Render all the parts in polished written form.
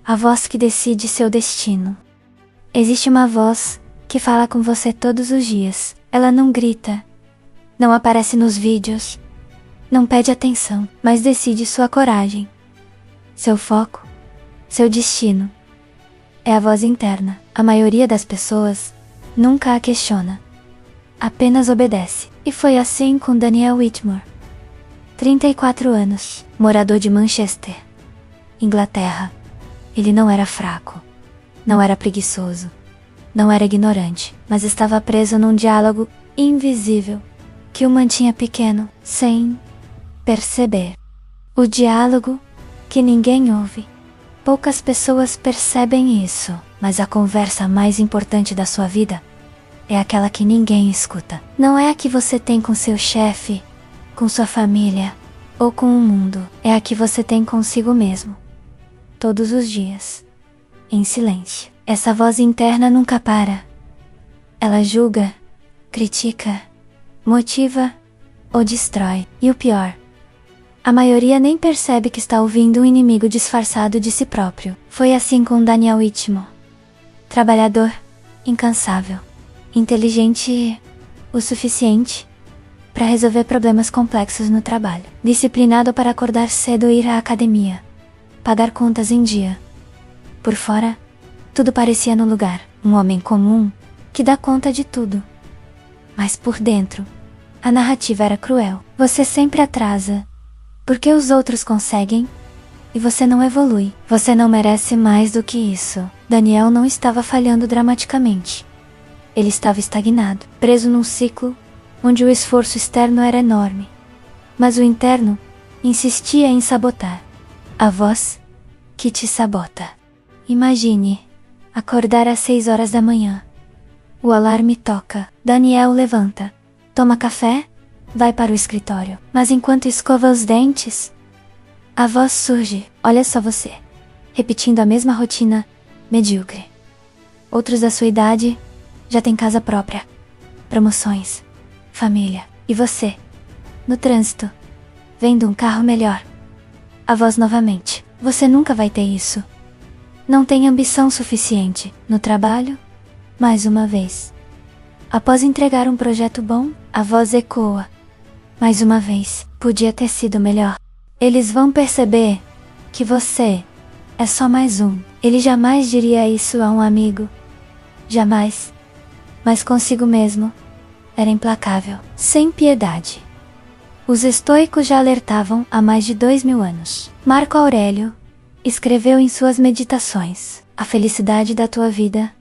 A voz que decide seu destino. Existe uma voz que fala com você todos os dias. Ela não grita, não aparece nos vídeos, não pede atenção, mas decide sua coragem, seu foco, seu destino. É a voz interna. A maioria das pessoas nunca a questiona, apenas obedece. E foi assim com Daniel Whitmore, 34 anos, morador de Manchester, Inglaterra. Ele não era fraco, não era preguiçoso, não era ignorante, mas estava preso num diálogo invisível que o mantinha pequeno, sem perceber. O diálogo que ninguém ouve. Poucas pessoas percebem isso, mas a conversa mais importante da sua vida é aquela que ninguém escuta. Não é a que você tem com seu chefe, com sua família ou com o mundo. É a que você tem consigo mesmo, todos os dias, em silêncio. Essa voz interna nunca para. Ela julga, critica, motiva ou destrói. E o pior, a maioria nem percebe que está ouvindo um inimigo disfarçado de si próprio. Foi assim com Daniel Whitmore. Trabalhador, incansável, inteligente o suficiente para resolver problemas complexos no trabalho. Disciplinado para acordar cedo e ir à academia. Pagar contas em dia. Por fora, tudo parecia no lugar. Um homem comum que dá conta de tudo. Mas por dentro, a narrativa era cruel. Você sempre atrasa, porque os outros conseguem, e você não evolui. Você não merece mais do que isso. Daniel não estava falhando dramaticamente. Ele estava estagnado, preso num ciclo onde o esforço externo era enorme, mas o interno insistia em sabotar. A voz que te sabota. Imagine acordar às 6 horas da manhã. O alarme toca. Daniel levanta, toma café, vai para o escritório. Mas enquanto escova os dentes, a voz surge. Olha só você, repetindo a mesma rotina medíocre. Outros da sua idade já têm casa própria, promoções, família. E você, no trânsito, vendo um carro melhor. A voz novamente. Você nunca vai ter isso. Não tem ambição suficiente. No trabalho, mais uma vez. Após entregar um projeto bom, a voz ecoa. Mais uma vez, podia ter sido melhor. Eles vão perceber que você é só mais um. Ele jamais diria isso a um amigo. Jamais. Mas consigo mesmo, era implacável, sem piedade. Os estoicos já alertavam há mais de 2000 anos. Marco Aurélio escreveu em suas meditações: a felicidade da tua vida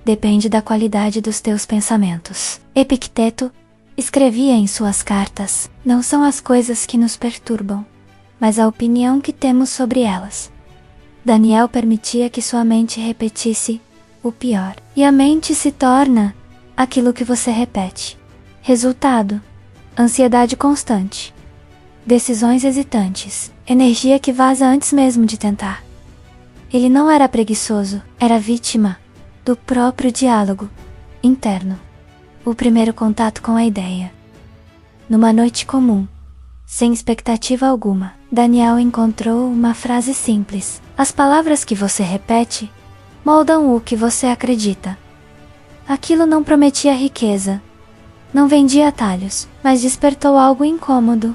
depende da qualidade dos teus pensamentos. Epicteto escrevia em suas cartas: não são as coisas que nos perturbam, mas a opinião que temos sobre elas. Daniel permitia que sua mente repetisse o pior. E a mente se torna aquilo que você repete. Resultado: ansiedade constante, decisões hesitantes, energia que vaza antes mesmo de tentar. Ele não era preguiçoso, era vítima do próprio diálogo interno. O primeiro contato com a ideia. Numa noite comum, sem expectativa alguma, Daniel encontrou uma frase simples. As palavras que você repete moldam o que você acredita. Aquilo não prometia riqueza, não vendia atalhos, mas despertou algo incômodo.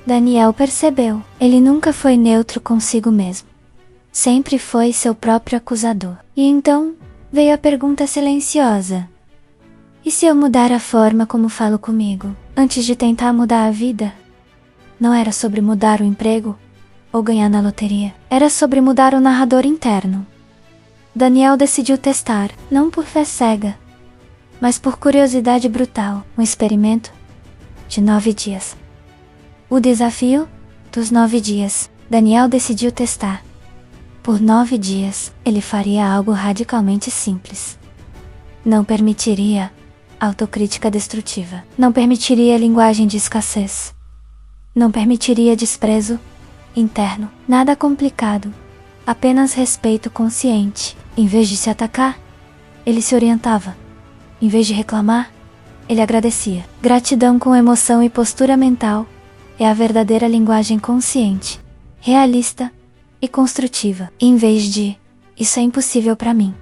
Daniel percebeu, ele nunca foi neutro consigo mesmo. Sempre foi seu próprio acusador. E então veio a pergunta silenciosa: e se eu mudar a forma como falo comigo, antes de tentar mudar a vida? Não era sobre mudar o emprego ou ganhar na loteria. Era sobre mudar o narrador interno. Daniel decidiu testar, não por fé cega, mas por curiosidade brutal, um experimento de 9 dias. O desafio dos 9 dias. Daniel decidiu testar. Por 9 dias, ele faria algo radicalmente simples. Não permitiria autocrítica destrutiva. Não permitiria linguagem de escassez. Não permitiria desprezo interno. Nada complicado. Apenas respeito consciente. Em vez de se atacar, ele se orientava. Em vez de reclamar, ele agradecia. Gratidão com emoção e postura mental é a verdadeira linguagem consciente, realista e construtiva. Em vez de Isso é impossível para mim.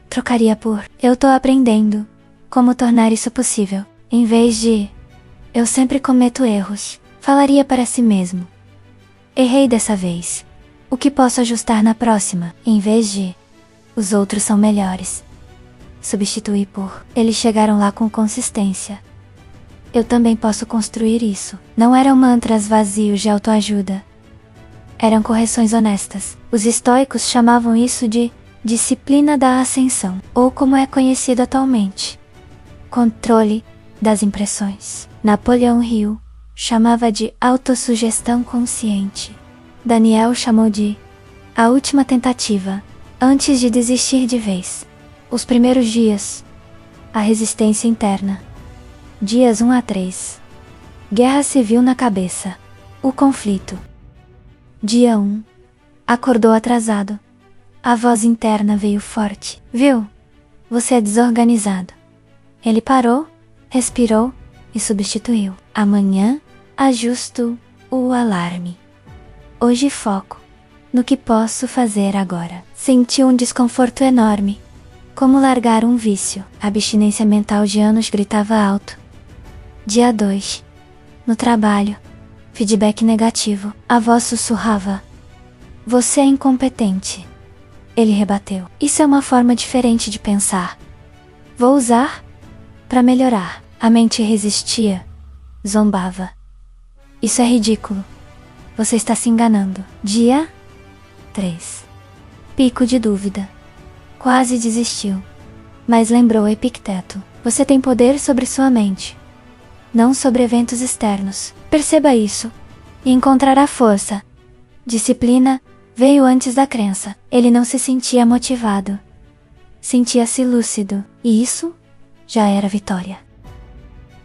Trocaria por eu tô aprendendo como tornar isso possível. Em vez de eu sempre cometo erros, falaria para si mesmo: errei dessa vez. O que posso ajustar na próxima? Em vez de os outros são melhores, substituir por eles chegaram lá com consistência. Eu também posso construir isso. Não eram mantras vazios de autoajuda. Eram correções honestas. Os estoicos chamavam isso de disciplina da ascensão, ou como é conhecido atualmente, controle das impressões. Napoleão Hill chamava de autossugestão consciente. Daniel chamou de a última tentativa, antes de desistir de vez. Os primeiros dias, a resistência interna. Dias 1 a 3. Guerra civil na cabeça. O conflito. Dia 1. Acordou atrasado. A voz interna veio forte. Viu? Você é desorganizado. Ele parou, respirou e substituiu. Amanhã, ajusto o alarme. Hoje foco no que posso fazer agora. Senti um desconforto enorme. Como largar um vício. A abstinência mental de anos gritava alto. Dia 2. No trabalho. Feedback negativo. A voz sussurrava. Você é incompetente. Ele rebateu. Isso é uma forma diferente de pensar. Vou usar para melhorar. A mente resistia. Zombava. Isso é ridículo. Você está se enganando. Dia 3. Pico de dúvida. Quase desistiu. Mas lembrou Epicteto. Você tem poder sobre sua mente, não sobre eventos externos. Perceba isso e encontrará força. Disciplina veio antes da crença. Ele não se sentia motivado. Sentia-se lúcido. E isso já era vitória.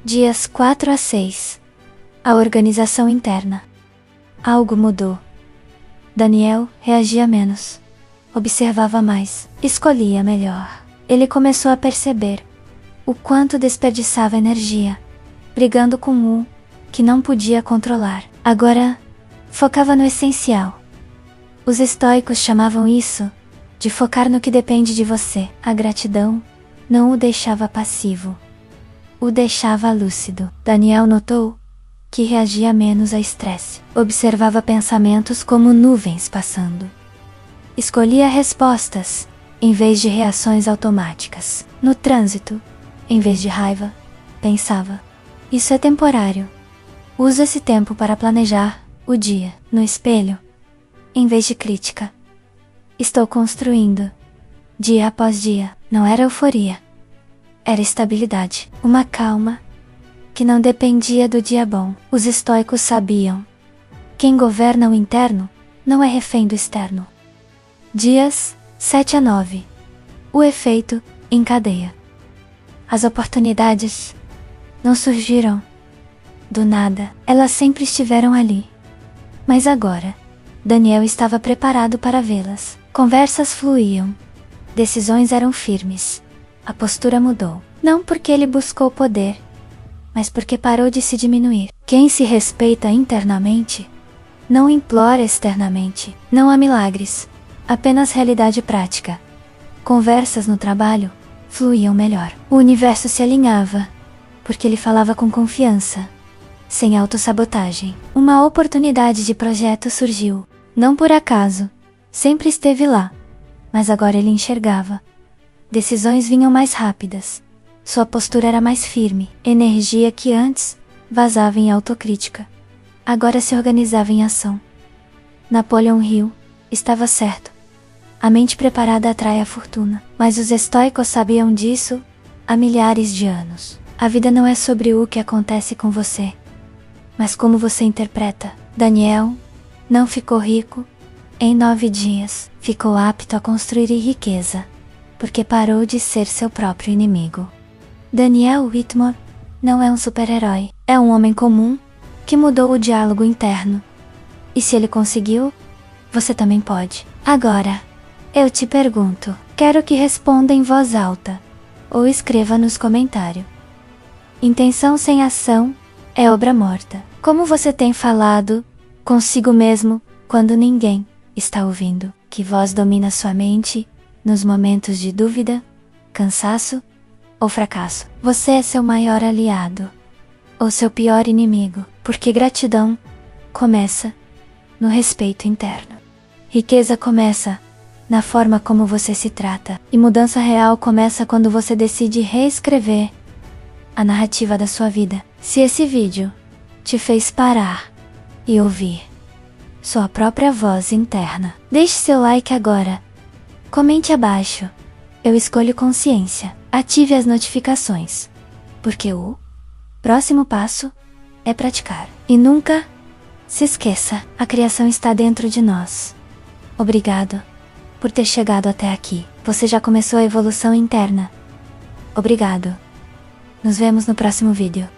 Dias 4 a 6. A organização interna. Algo mudou. Daniel reagia menos. Observava mais. Escolhia melhor. Ele começou a perceber o quanto desperdiçava energia, brigando com o que não podia controlar. Agora, focava no essencial. Os estoicos chamavam isso de focar no que depende de você. A gratidão não o deixava passivo. O deixava lúcido. Daniel notou que reagia menos a estresse. Observava pensamentos como nuvens passando. Escolhia respostas, em vez de reações automáticas. No trânsito, em vez de raiva, pensava: isso é temporário. Uso esse tempo para planejar o dia. No espelho, em vez de crítica, estou construindo. Dia após dia, não era euforia. Era estabilidade. Uma calma que não dependia do dia bom. Os estoicos sabiam: quem governa o interno não é refém do externo. Dias 7 a 9. O efeito em cadeia. As oportunidades não surgiram do nada. Elas sempre estiveram ali. Mas agora, Daniel estava preparado para vê-las. Conversas fluíam. Decisões eram firmes. A postura mudou. Não porque ele buscou poder, mas porque parou de se diminuir. Quem se respeita internamente não implora externamente. Não há milagres, apenas realidade prática. Conversas no trabalho fluíam melhor. O universo se alinhava, porque ele falava com confiança, sem autossabotagem. Uma oportunidade de projeto surgiu, não por acaso, sempre esteve lá, mas agora ele enxergava. Decisões vinham mais rápidas. Sua postura era mais firme. Energia que antes vazava em autocrítica, agora se organizava em ação. Napoleão Hill estava certo. A mente preparada atrai a fortuna. Mas os estoicos sabiam disso há milhares de anos. A vida não é sobre o que acontece com você, mas como você interpreta. Daniel não ficou rico em 9 dias. Ficou apto a construir riqueza, porque parou de ser seu próprio inimigo. Daniel Whitmore não é um super-herói. É um homem comum que mudou o diálogo interno. E se ele conseguiu, você também pode. Agora, eu te pergunto, quero que responda em voz alta, ou escreva nos comentários. Intenção sem ação é obra morta. Como você tem falado consigo mesmo quando ninguém está ouvindo? Que voz domina sua mente nos momentos de dúvida, cansaço ou fracasso? Você é seu maior aliado ou seu pior inimigo? Porque gratidão começa no respeito interno. Riqueza começa na forma como você se trata. E mudança real começa quando você decide reescrever a narrativa da sua vida. Se esse vídeo te fez parar e ouvir sua própria voz interna, deixe seu like agora. Comente abaixo. Eu escolho consciência. Ative as notificações. Porque o próximo passo é praticar. E nunca se esqueça, a criação está dentro de nós. Obrigado por ter chegado até aqui. Você já começou a evolução interna. Obrigado. Nos vemos no próximo vídeo.